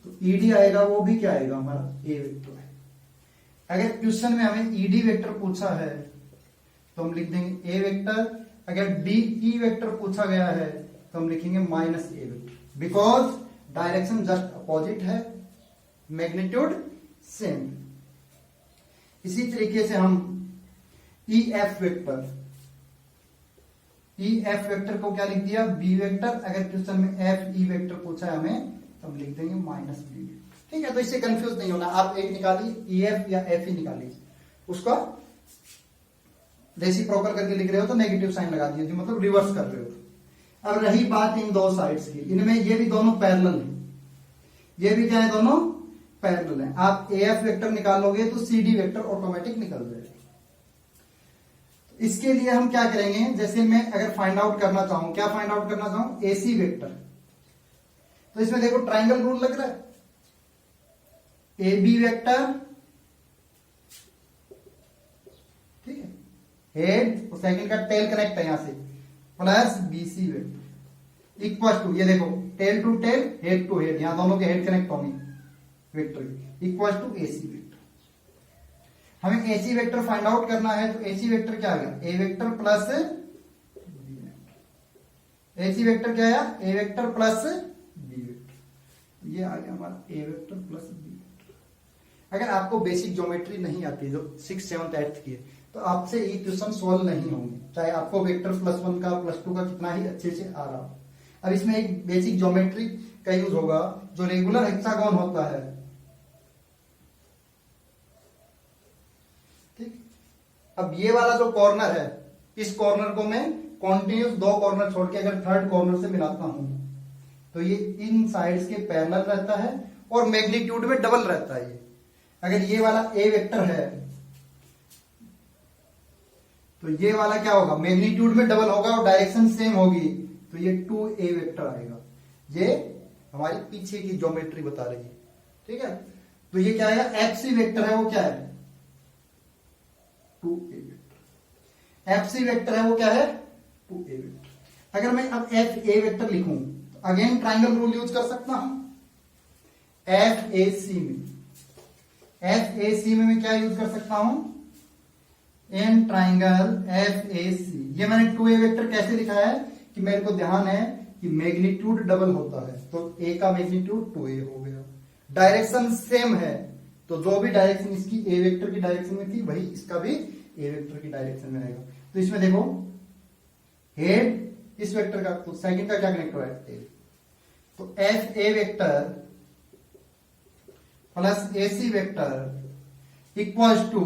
तो ईडी आएगा, वो भी क्या आएगा, हमारा ए वेक्टर है। अगर क्वेश्चन में हमें ईडी वेक्टर पूछा है तो हम लिख देंगे ए वेक्टर, अगर डी ई वेक्टर पूछा गया है तो हम लिखेंगे minus A vector, because direction just opposite है, मैग्नीट्यूड सेम। इसी तरीके से हम E F vector, E F vector को क्या लिख दिया, बी वेक्टर। अगर क्वेश्चन में एफ ई वेक्टर पूछा है हमें तो हम लिख देंगे माइनस बी वेक्टर। ठीक है, तो इससे कंफ्यूज नहीं होना, आप एक निकालिए ई एफ या एफ ही निकालिए, उसका रेसिप्रोकल करके लिख रहे हो तो नेगेटिव साइन लगा दिए, मतलब रिवर्स कर रहे हो। अब रही बात इन दो साइड्स की, इनमें ये भी दोनों पैरेलल है, ये भी क्या है, दोनों पैरेलल है। आप AF वेक्टर निकालोगे तो CD वेक्टर ऑटोमेटिक निकल जाएगा। इसके लिए हम क्या करेंगे, जैसे मैं अगर फाइंड आउट करना चाहूं, क्या फाइंड आउट करना चाहूं, AC वेक्टर, तो इसमें देखो ट्राइंगल रूल लग रहा है, AB वेक्टर, ठीक है, हेड और सेकंड का टेल कनेक्ट है यहां से, plus BC vector equal to, ये देखो tail to tail, head to head, यहां दोनों के हेड कनेक्ट होंगे vector equal to AC vector. हमें AC वेक्टर फाइंड आउट करना है, तो AC वेक्टर क्या आ गया, A vector plus B vector. AC vector क्या आया, A vector plus B vector, ये आ गया हमारा A vector plus B vector. अगर आपको बेसिक ज्योमेट्री नहीं आती, जो 6th 7th 8th की है, तो आपसे ये क्वेश्चन सॉल्व नहीं होंगे, चाहे आपको वेक्टर +1 का +2 का कितना ही अच्छे से आ रहा हो। अब इसमें एक बेसिक ज्योमेट्री का यूज होगा, जो रेगुलर हेक्सागोन होता है, ठीक। अब ये वाला जो कॉर्नर है, इस कॉर्नर को मैं कॉन्टिन्यूस 2 कॉर्नर छोड़ के अगर थर्ड कॉर्नर से मिलाता हूं, तो ये इन साइड्स के पैरेलल रहता है और मैग्नीट्यूड में डबल रहता है। ये अगर ये वाला A वेक्टर है, तो ये वाला क्या होगा, मैग्नीट्यूड में डबल होगा और डायरेक्शन सेम होगी, तो ये 2A वेक्टर आएगा। ये हमारी पीछे की ज्योमेट्री बता रही है, ठीक है। तो ये क्या है, FC वेक्टर है, वो क्या है, 2A वेक्टर। FC वेक्टर है वो क्या है, 2A वेक्टर। अगर मैं अब FA वेक्टर लिखूं, तो अगेन ट्राइंगल रूल यूज कर सकता हूं। FAC में मैं क्या यूज कर सकता हूं, इन ट्राइंगल FAC। ये मैंने 2A वेक्टर कैसे लिखा है कि मेरे को ध्यान है कि मैग्नीट्यूड डबल होता है, तो A का मैग्नीट्यूड 2A हो गया, डायरेक्शन सेम है, तो जो भी डायरेक्शन इसकी A वेक्टर की डायरेक्शन में थी, वही इसका भी A वेक्टर की डायरेक्शन में रहेगा। तो इसमें देखो हेड इस वेक्टर का, तो सेकंड का क्या कनेक्ट हुआ है, टेल। तो FA vector plus AC vector equals to,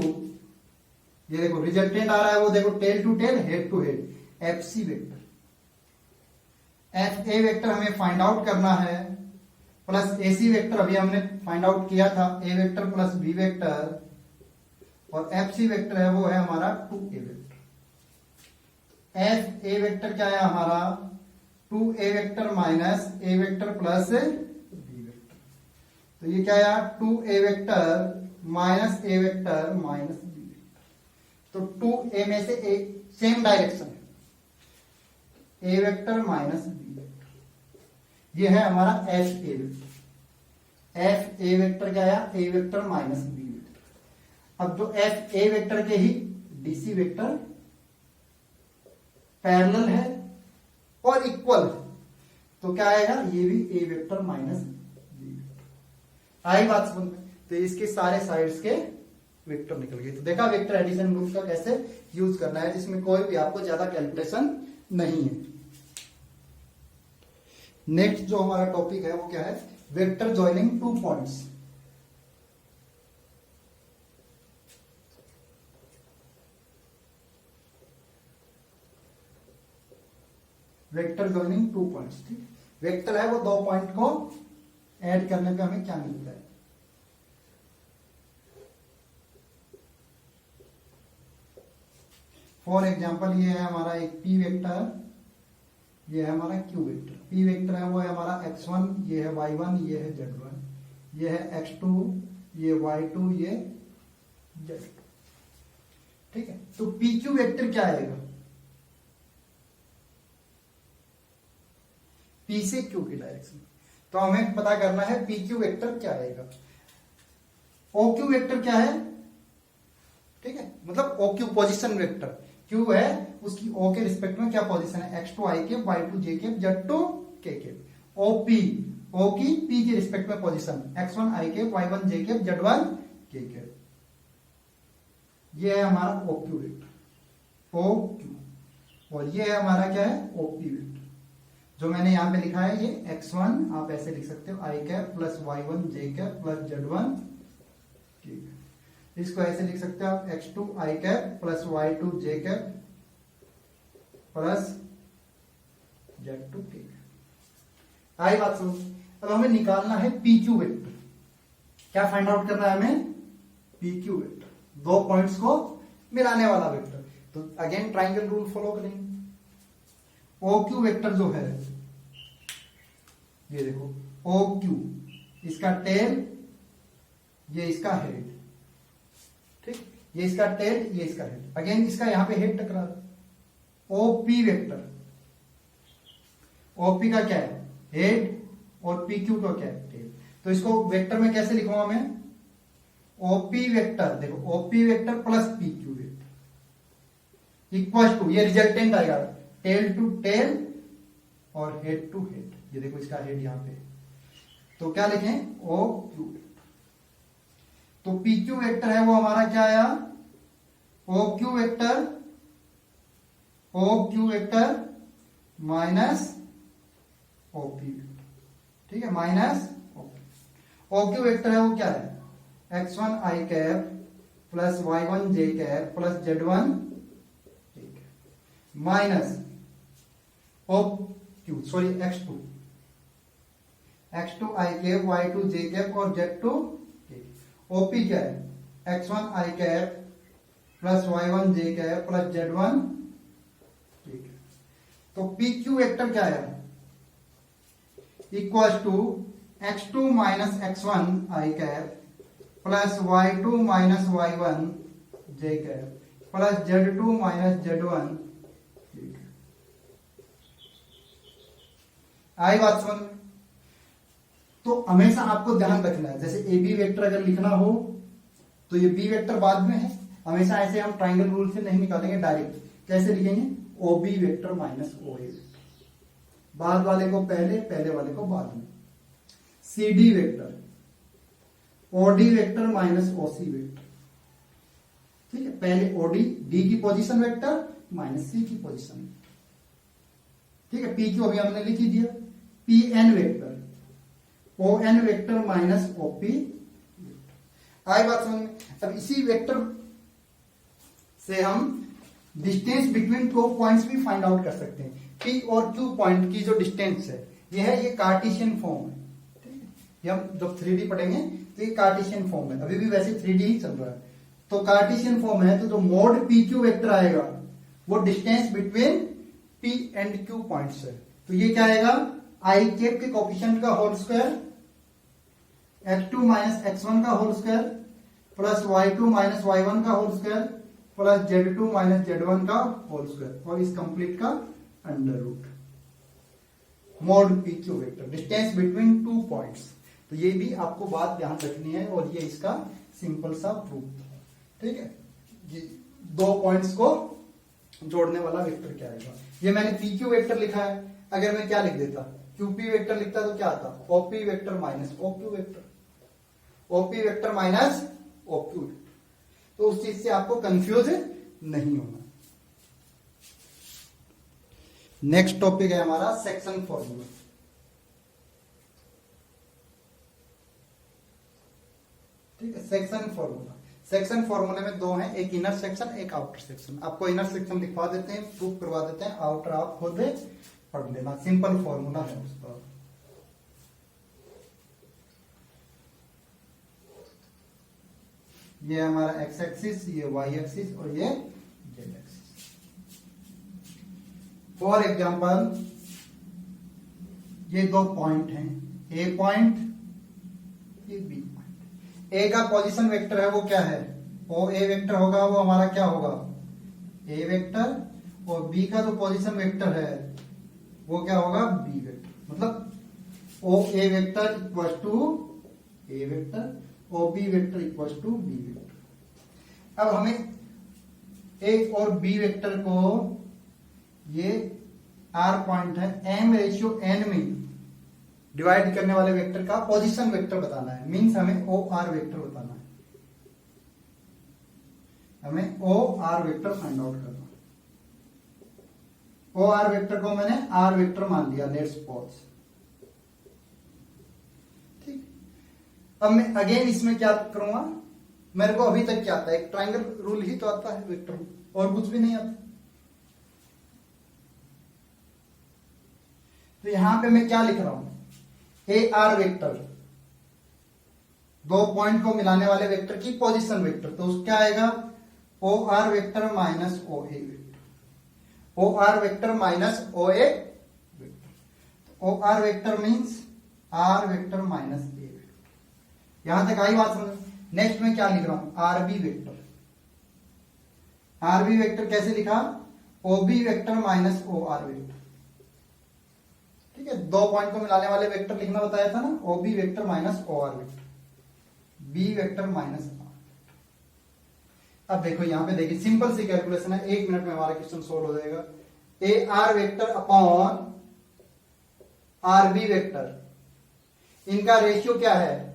ये देखो रिजल्टेंट आ रहा है, वो देखो tail to tail, head to head, FC vector. FA vector हमें फाइंड आउट करना है, प्लस AC वेक्टर अभी हमने फाइंड आउट किया था, A vector plus B vector, और FC वेक्टर है वो है हमारा 2A वेक्टर। FA वेक्टर क्या है हमारा, 2A vector minus A vector plus B vector, तो ये क्या है 2A vector minus A vector minus B vector. तो 2A में से एक सेम डायरेक्शन है, A vector minus B vector, ये है हमारा FA वेक्टर। FA वेक्टर क्या है, A vector minus B vector. अब जो FA वेक्टर के ही DC वेक्टर पैरेलल है और इक्वल है, तो क्या आएगा, ये भी A vector minus B vector. आई बात समझ में, तो इसके सारे साइड्स के वेक्टर निकल गए। तो देखा वेक्टर एडिशन रूल का कैसे यूज करना है, जिसमें कोई भी आपको ज्यादा कैलकुलेशन नहीं है। नेक्स्ट जो हमारा टॉपिक है वो क्या है, vector joining 2 points. Vector joining 2 points, ठीक। वेक्टर है वो 2 पॉइंट को ऐड करने पे हमें क्या मिलता है। फॉर एग्जाम्पल ये है हमारा एक P वेक्टर, ये है हमारा Q वेक्टर। P वेक्टर है वो है हमारा x1, ये है y1, ये है z1, ये है x2, ये y2, ये z2, ठीक है। तो PQ वेक्टर क्या आएगा, P से Q की डायरेक्शन, तो हमें पता करना है PQ वेक्टर क्या आएगा। OQ वेक्टर क्या है, ठीक है, मतलब OQ पोजीशन वेक्टर, Q है उसकी O के रिस्पेक्ट में क्या पोजीशन है, x2 i के, y2 j के, z2 k के। OP O की P के रिस्पेक्ट में पोजीशन, x1 i के, y1 j के, z1 k के। ये है हमारा OQ वेक्टर, OQ, और ये है हमारा क्या है, OP वेक्टर। जो मैंने यहां पे लिखा है ये x1 आप ऐसे लिख सकते हो, i cap plus y1 j cap plus z1 k। इसको ऐसे लिख सकते हो आप x2 i cap plus y2 j cap plus z2 k। आई बात सुनो। अब हमें निकालना है PQ वेक्टर। क्या फाइंड आउट करना है हमें? PQ वेक्टर, दो पॉइंट्स को मिलाने वाला वेक्टर। तो अगेन ट्राइंगल रूल फॉलो करेंगे। OQ वेक्टर जो है, ये देखो OQ, इसका टेल, ये इसका हेड, ठीक, ये इसका टेल, ये इसका हेड। अगेन इसका यहां पे हेड टकरा रहा है। OP वेक्टर, OP का क्या है? हेड, और PQ का क्या है? टेल। तो इसको वेक्टर में कैसे लिखूंगा मैं? OP वेक्टर, देखो OP vector plus PQ vector equal to, ये रिजल्टेंट आएगा टेल टू टेल और हेड टू हेड। ये देखो इसका हेड यहां पे, तो क्या लिखें? OQ vector. तो PQ वेक्टर है वो हमारा क्या आया? OQ vector, OQ vector minus OP vector, ठीक है, माइनस OQ वेक्टर है वो क्या है? x1 i cap plus y1 j cap plus z1 minus OQ, sorry x2 i cap y2 j cap और z2 k। OP क्या है? x1 i cap plus y1 j cap plus z1 k। तो PQ vector क्या है? Equal to x2 minus x1 i cap plus y2 minus y1 j cap plus z2 minus z1। आई बात समझ में? तो हमेशा आपको ध्यान रखना है, जैसे ए बी वेक्टर अगर लिखना हो तो ये बी वेक्टर बाद में है। हमेशा ऐसे हम ट्राइंगल रूल से नहीं निकालेंगे, डायरेक्ट कैसे लिखेंगे? O B vector minus O A vector, बाद वाले को पहले, पहले वाले को बाद में। C D vector, OD vector minus OC vector, ठीक है, पहले ओडी, डी की पोजीशन वेक्टर माइनस सी की पोजीशन वेक्टर, ठीक है। पी क्यू अभी हमने लिख ही दिया। P N vector, O N vector minus OP vector. आई बात समझ में? अब इसी वेक्टर से हम डिस्टेंस बिटवीन टू पॉइंट्स भी फाइंड आउट कर सकते हैं। पी और क्यू पॉइंट की जो डिस्टेंस है ये है, ये कार्टेशियन फॉर्म है, ठीक है। ये हम जब 3D पढ़ेंगे तो ये कार्टेशियन फॉर्म है, अभी भी वैसे 3D ही चल रहा है। तो कार्टेशियन फॉर्म है, तो जो मोड पी क्यू वेक्टर आएगा वो distance between P and Q points है। तो ये क्या आएगा? आई कैप के कोफिशिएंट का whole square, x2 minus x1 का whole square plus y2 minus y1 का whole square plus z2 minus z1 का होल स्क्वायर और इस कंप्लीट का under root. Mod P Q vector, distance between two points. तो ये भी आपको बात ध्यान रखनी है और ये इसका सिंपल सा प्रूफ है, ठीक है। ये दो पॉइंट्स को जोड़ने वाला वेक्टर क्या आएगा? ये मैंने पी क्यू वेक्टर लिखा है, अगर मैं क्या लिख देता? क्यूपी वेक्टर लिखता तो क्या आता? OP vector minus OQ vector, OP vector minus OQ vector. तो उस चीज से आपको कंफ्यूज नहीं होना। नेक्स्ट टॉपिक है हमारा सेक्शन फॉर्मूला, ठीक है। सेक्शन फॉर्मूला, सेक्शन फॉर्मूले में दो हैं, एक इनर सेक्शन एक आउटर सेक्शन। आपको इनर सेक्शन लिखवा देते हैं, प्रूफ करवा देते हैं, आउटर आप खुद पढ़ लेना, सिंपल फॉर्मूला है उसका। ये हमारा एक्स एक्सिस, ये वाई एक्सिस और ये जेड एक्सिस। फॉर एग्जांपल ये दो पॉइंट हैं, ए पॉइंट, ये बी पॉइंट। ए का पोजीशन वेक्टर है वो क्या है? ओ ए वेक्टर होगा, वो हमारा क्या होगा? ए वेक्टर। और बी का जो पोजीशन वेक्टर है वो क्या होगा? B vector. मतलब O A vector equal to A vector, O B vector equal to B vector. अब हमें ए और बी वेक्टर को, ये आर पॉइंट है, एम रेशियो एन में डिवाइड करने वाले वेक्टर का पोजीशन वेक्टर बताना है। मींस हमें ओ आर वेक्टर बताना है, हमें O R vector find out करना। ओ आर वेक्टर को मैंने आर वेक्टर मान लिया, लेट्स सपोज, ठीक। अब मैं अगेन इसमें क्या करूंगा? मेरे को अभी तक क्या आता है, एक ट्रायंगल रूल ही तो आता है वेक्टर में, और कुछ भी नहीं आता। तो यहां पे मैं क्या लिख रहा हूं, ए आर वेक्टर, दो पॉइंट को मिलाने वाले वेक्टर की पोजीशन वेक्टर, तो उसका आएगा O R vector minus O A vector, O R vector minus O A vector. O R vector means R vector minus A vector. यहां तक आई बात समझ। नेक्स्ट में क्या लिख रहा हूं, आरबी वेक्टर। आरबी वेक्टर कैसे लिखा, OB vector minus O R vector. ठीक है, दो पॉइंट को मिलाने वाले वेक्टर लिखना बताया था ना, OB vector minus O R vector, B vector minus R. अब देखो यहां पे देखिए सिंपल सी कैलकुलेशन है, 1 मिनट में हमारा क्वेश्चन सोल्व हो जाएगा। A R vector upon R B vector, इनका रेशियो क्या है,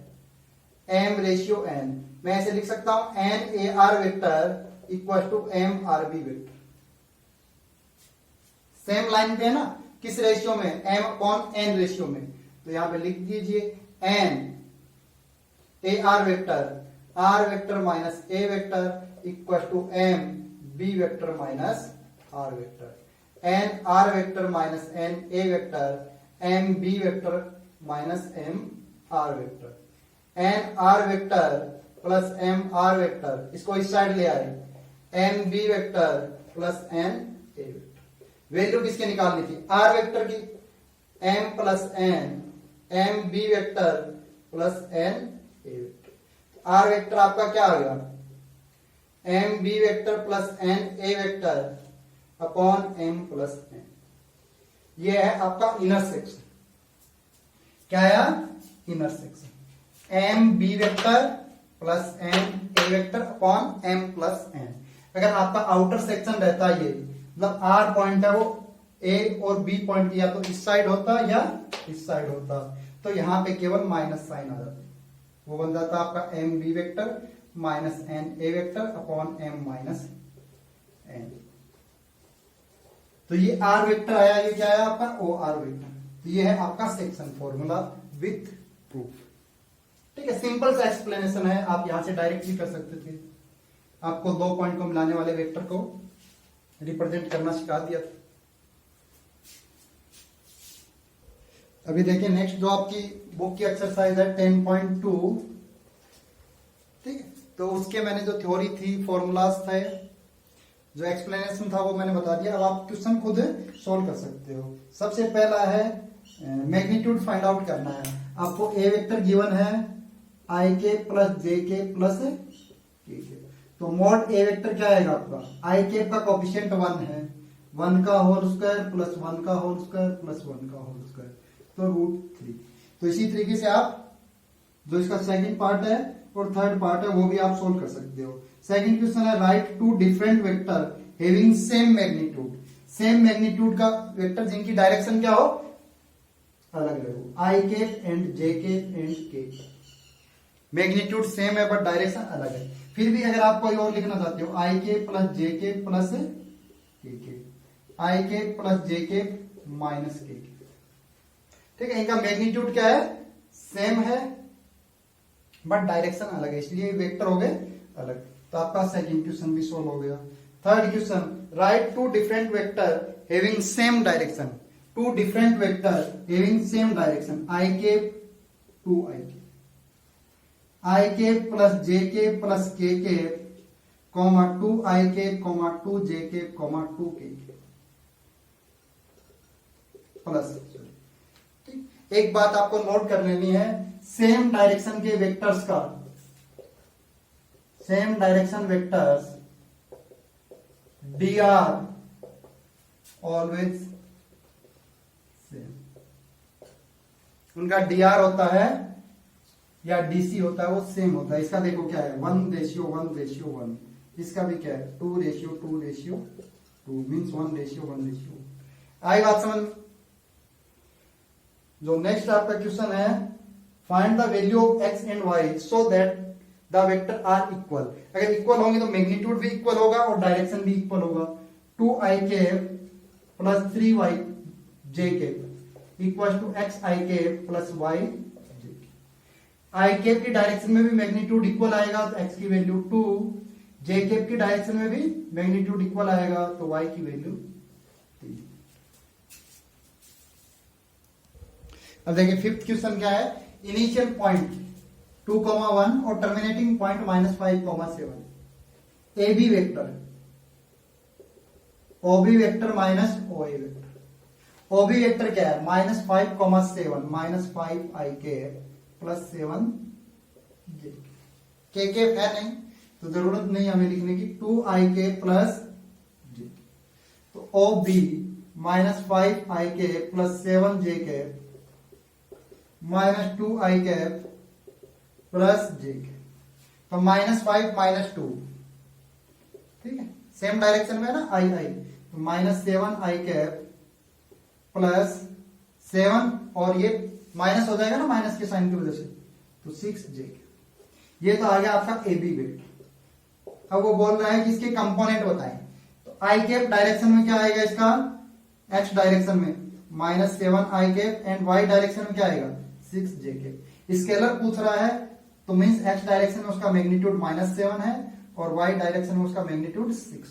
एम रेशियो एन। मैं ऐसे लिख सकता हूं N A R vector equal to M R B vector. Same line पे है ना, किस रेशियो में, एम अपॉन एन रेशियो में। तो यहां पे लिख दीजिए N A R vector minus A vector equal to M B vector minus R vector. N R vector minus N A vector M B vector minus M R vector. N R vector plus M R vector, इसको इस side ले आए, M B vector plus N A vector. Value किसके निकालनी थी, R vector की, M plus N M B vector plus N A vector. Are vector आपका क्या हो गया, M B vector plus N A vector upon M plus N. ये है आपका इनर सेक्शन। क्या है, inner section, M B vector plus N A vector upon M plus N. अगर आपका आउटर सेक्शन रहता है ये, मतलब आर पॉइंट है वो ए और बी पॉइंट या तो इस साइड होता या इस साइड होता, तो यहां पे केवल माइनस साइन आ जाता, वो बन जाता आपका M B vector minus N A vector upon M minus N. तो ये आर वेक्टर आया, ये क्या आया आपका ओ आर वेक्टर। ये है आपका सेक्शन फॉर्मूला विथ प्रूफ। ठीक है, सिंपल सा एक्सप्लेनेशन है, आप यहां से डायरेक्ट भी कर सकते थे। आपको दो पॉइंट को मिलाने वाले वेक्टर को रिप्रेजेंट करना सिखा दिया था। अभी देखिए नेक्स्ट जो आपकी बुक की एक्सरसाइज है 10.2, ठीक है, तो उसके मैंने जो थ्योरी थी, फॉर्मूलाज थे, जो एक्सप्लेनेशन था वो मैंने बता दिया। अब आप क्वेश्चन खुद सोल्व कर सकते हो। सबसे पहला है मैग्नीट्यूड फाइंड आउट करना है। आपको ए वेक्टर गिवन है आई के प्लस जे के प्लस के के, तो मॉड ए वेक्टर क्या आएगा आपका, आई के का कोफिशिएंट 1 है, 1 का होल स्क्वायर प्लस 1 का होल स्क्वायर प्लस 1 का होल स्क्वायर, तो √3। तो इसी तरीके से आप जो इसका सेकंड पार्ट है और थर्ड पार्ट है वो भी आप सोल्व कर सकते हो। सेकंड क्वेश्चन है write two different vector having same magnitude. Same magnitude का वेक्टर जिनकी डायरेक्शन क्या हो, अलग रहो, आई के एंड जे के एंड के। मैग्नीट्यूड सेम है बट डायरेक्शन अलग है। फिर भी अगर आप कोई और लिखना चाहते हो, आई के प्लस जे के प्लस के, आई के प्लस जे के माइनस के। ठीक है, इनका मैग्नीट्यूड क्या है, सेम है बट डायरेक्शन अलग है, इसलिए वेक्टर हो गए अलग। तो आपका सेकंड क्वेश्चन भी सोल्व हो गया। Third question write two different vector having same direction. Two different vector having same direction, I K two आई के प्लस जे के प्लस के कॉमा 2 आई के कॉमा 2 जे के कॉमा 2 के प्लस। एक बात आपको नोट कर लेनी है, सेम डायरेक्शन के वेक्टर्स का, same direction vectors D R always same. उनका डी आर होता है या डीसी होता है वो सेम होता है। इसका देखो क्या है 1:1:1। इसका भी क्या है 2:2:2 मीन्स 1:1:1। आई बात समझ। जो नेक्स्ट आपका क्वेश्चन है find the value of X and Y so that the vector are equal. अगर इक्वल होंगे तो मैग्नीट्यूड भी इक्वल होगा और डायरेक्शन भी इक्वल होगा। 2i के प्लस 3y जे के इक्वल टू x i के प्लस y जे के। आई कैप की डायरेक्शन में भी मैग्नीट्यूड इक्वल आएगा तो एक्स की वैल्यू 2, जे कैप की डायरेक्शन में भी मैग्नीट्यूड इक्वल आएगा तो वाई की वैल्यू 3। अब देखिए फिफ्थ क्वेश्चन क्या है, इनिशियल पॉइंट 2,1 और terminating point -5,7, A B vector, OB vector minus O A vector. OB vector क्या है, -5,7 -5 आई के प्लस 7 जे के है नहीं तो जरूरत नहीं हमें लिखने की, 2 आई के प्लस जे। तो ओ बी -5 आई के प्लस 7 जे के -2 आई कैप प्लस जे के, तो -5 -2, ठीक है, सेम डायरेक्शन में है ना आई आई, तो -7 आई कैप प्लस 7 और ये माइनस हो जाएगा ना माइनस के साइन की वजह से, तो 6 जे के। ये तो आ गया आपका ए बी वेक्टर। अब वो बोल रहा है कि इसके कंपोनेंट बताएं, तो आई कैप डायरेक्शन में क्या आएगा इसका, एक्स डायरेक्शन में -7 आई कैप एंड वाई डायरेक्शन में क्या आएगा 6 जे कैप। स्केलर पूछ रहा है तो मीन्स एक्स डायरेक्शन में उसका मैग्नीट्यूड -7 है और वाई डायरेक्शन में उसका मैग्नीट्यूड 6।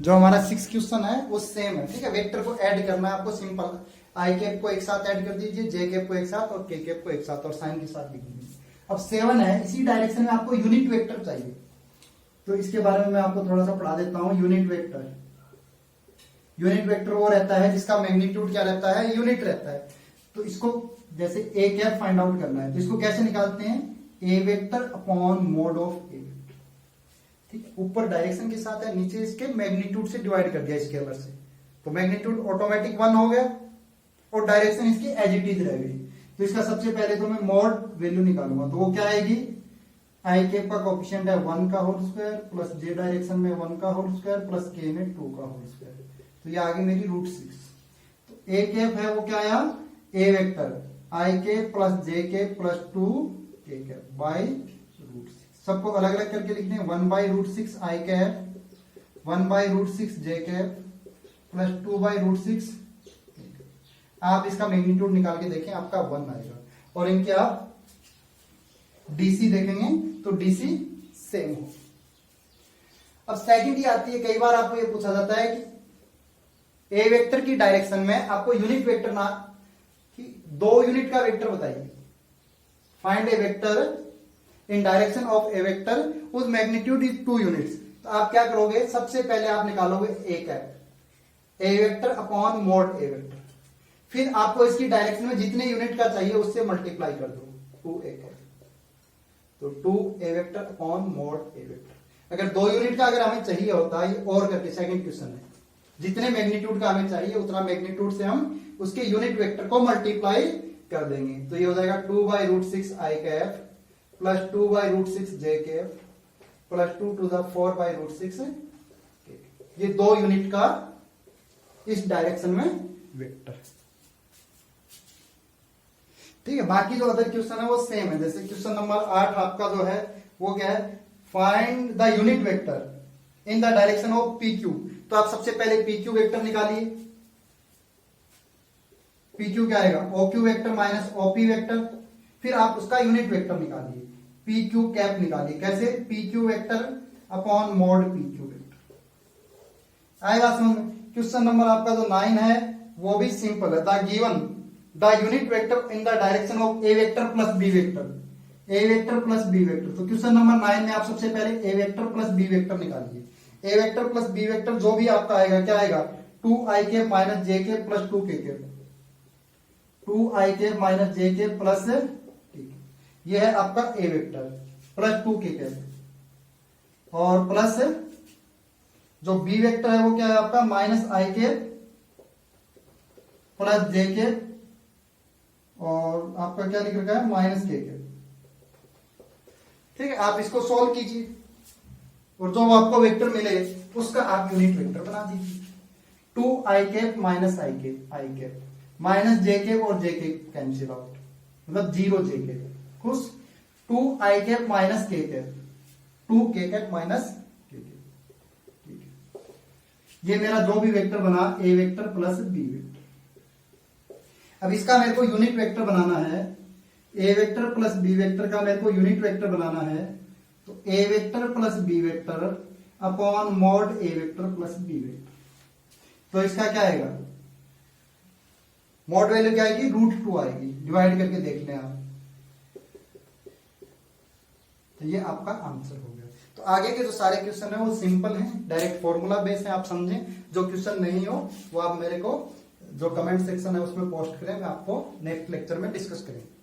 जो हमारा 6 क्वेश्चन है वो सेम है, ठीक है। वेक्टर को ऐड करना है आपको, सिंपल, आई कैप को एक साथ ऐड कर दीजिए, जे कैप को एक साथ और के कैप को एक साथ और साइन के साथ लिख दीजिए। अब 7 है, इसी डायरेक्शन में आपको यूनिट वेक्टर चाहिए, तो इसके बारे में मैं आपको थोड़ा सा पढ़ा देता हूं। यूनिट वेक्टर, यूनिट वेक्टर वो रहता है जिसका मैग्नीट्यूड क्या रहता है, यूनिट रहता है। तो इसको जैसे ए कैप फाइंड आउट करना है तो इसको कैसे निकालते हैं, A vector upon mod of A vector, ठीक। ऊपर डायरेक्शन के साथ है, नीचे इसके मैग्नीट्यूड से डिवाइड कर दिया स्केलर से, तो मैग्नीट्यूड ऑटोमेटिक 1 हो गया और डायरेक्शन इसकी एज इट इज रह गई। तो इसका सबसे पहले तो मैं मॉड वैल्यू निकालूंगा, तो वो क्या आएगी, आई कैप का कोएफिशिएंट है 1 का होल स्क्वायर प्लस जे डायरेक्शन में 1 का होल स्क्वायर प्लस के में 2 का होल स्क्वायर, तो ये आ गई मेरी √6। तो ए कैप है वो क्या आया, ए वेक्टर आई कैप प्लस जे कैप प्लस 2 के कैप बाई √6। सबको अलग अलग करके लिखते हैं, 1/√6 आई कैप 1/√6 जे कैप प्लस 2/√6। आप इसका मैग्नीट्यूड निकाल के देखें, आपका 1 आएगा। और इनके आप डीसी देखेंगे तो डीसी सेम हो। अब सेकंड ही आती है, कई बार आपको ये पूछा जाता है कि ए वेक्टर की डायरेक्शन में आपको यूनिट वेक्टर ना कि 2 यूनिट का वेक्टर बताइए, find A vector in direction of A vector उस मैग्नीट्यूड इज 2 यूनिट्स। तो आप क्या करोगे, सबसे पहले आप निकालोगे A cap, A vector upon mode A vector, फिर आपको इसकी डायरेक्शन में जितने यूनिट का चाहिए उससे मल्टीप्लाई कर दो, 2 ए कैप, तो 2 ए वेक्टर अपॉन मोड ए वेक्टर। अगर 2 यूनिट का अगर हमें चाहिए होता है, ये और करके सेकंड क्वेश्चन है, जितने मैग्नीट्यूड का हमें चाहिए उतना मैग्नीट्यूड से हम उसके यूनिट वेक्टर को मल्टीप्लाई कर देंगे, तो ये हो जाएगा 2/√6 I cap plus 2/√6 J cap plus 2 to the 4/√6। ये 2 यूनिट का इस डायरेक्शन में वेक्टर, ठीक है। बाकी जो अदर क्वेश्चन है वो सेम है, जैसे क्वेश्चन नंबर 8 आपका जो है वो क्या है, find the unit vector in the direction of P Q. तो आप सबसे पहले पी क्यू वेक्टर निकालिए, पी क्यू क्या आएगा, O Q vector minus OP vector, फिर आप उसका यूनिट वेक्टर निकालिए, पी क्यू कैप निकालिए, कैसे, P Q vector upon mod P Q vector. आएगा समझ में। क्वेश्चन नंबर आपका जो 9 है वो भी सिंपल है, the given the unit vector in the direction of A vector plus B vector, A vector plus B vector. तो क्वेश्चन नंबर 9 में आप सबसे पहले A vector plus B vector निकालिए, A vector plus B vector जो भी आपका आएगा क्या आएगा, 2 आई के माइनस जे के प्लस 2 के के, 2 आई के माइनस जे के प्लस, ये है आपका ए वेक्टर प्लस 2 के के, और प्लस जो बी वेक्टर है वो क्या है आपका, माइनस आई के प्लस जे के, और आपका क्या लिख रखा है, माइनस के के, ठीक है। आप इसको सॉल्व कीजिए और जो आपको वेक्टर मिले उसका आप यूनिट वेक्टर बना दीजिए। 2 आई कैप माइनस आई कैप माइनस जे कैप और जे कैप कैंसिल आउट, मतलब 0 जे कैप, खुश। 2 आई कैप माइनस के कैप, 2 के कैप माइनस के कैप, ठीक है। ये मेरा जो भी वेक्टर बना, A vector plus B vector. अब इसका मेरे को यूनिट वेक्टर बनाना है, A vector plus B vector का मेरे को यूनिट वेक्टर बनाना है, तो A vector plus B vector upon mod A vector plus B vector. तो इसका क्या आएगा, मॉड वैल्यू क्या आएगी, √2 आएगी, डिवाइड करके देख लें आप। तो ये आपका आंसर हो गया। तो आगे के जो सारे क्वेश्चन है वो सिंपल हैं, डायरेक्ट फॉर्मूला बेस है, आप समझें। जो क्वेश्चन नहीं हो वो आप मेरे को जो कमेंट सेक्शन है उसमें पोस्ट करें, मैं आपको नेक्स्ट लेक्चर में डिस्कस करेंगे।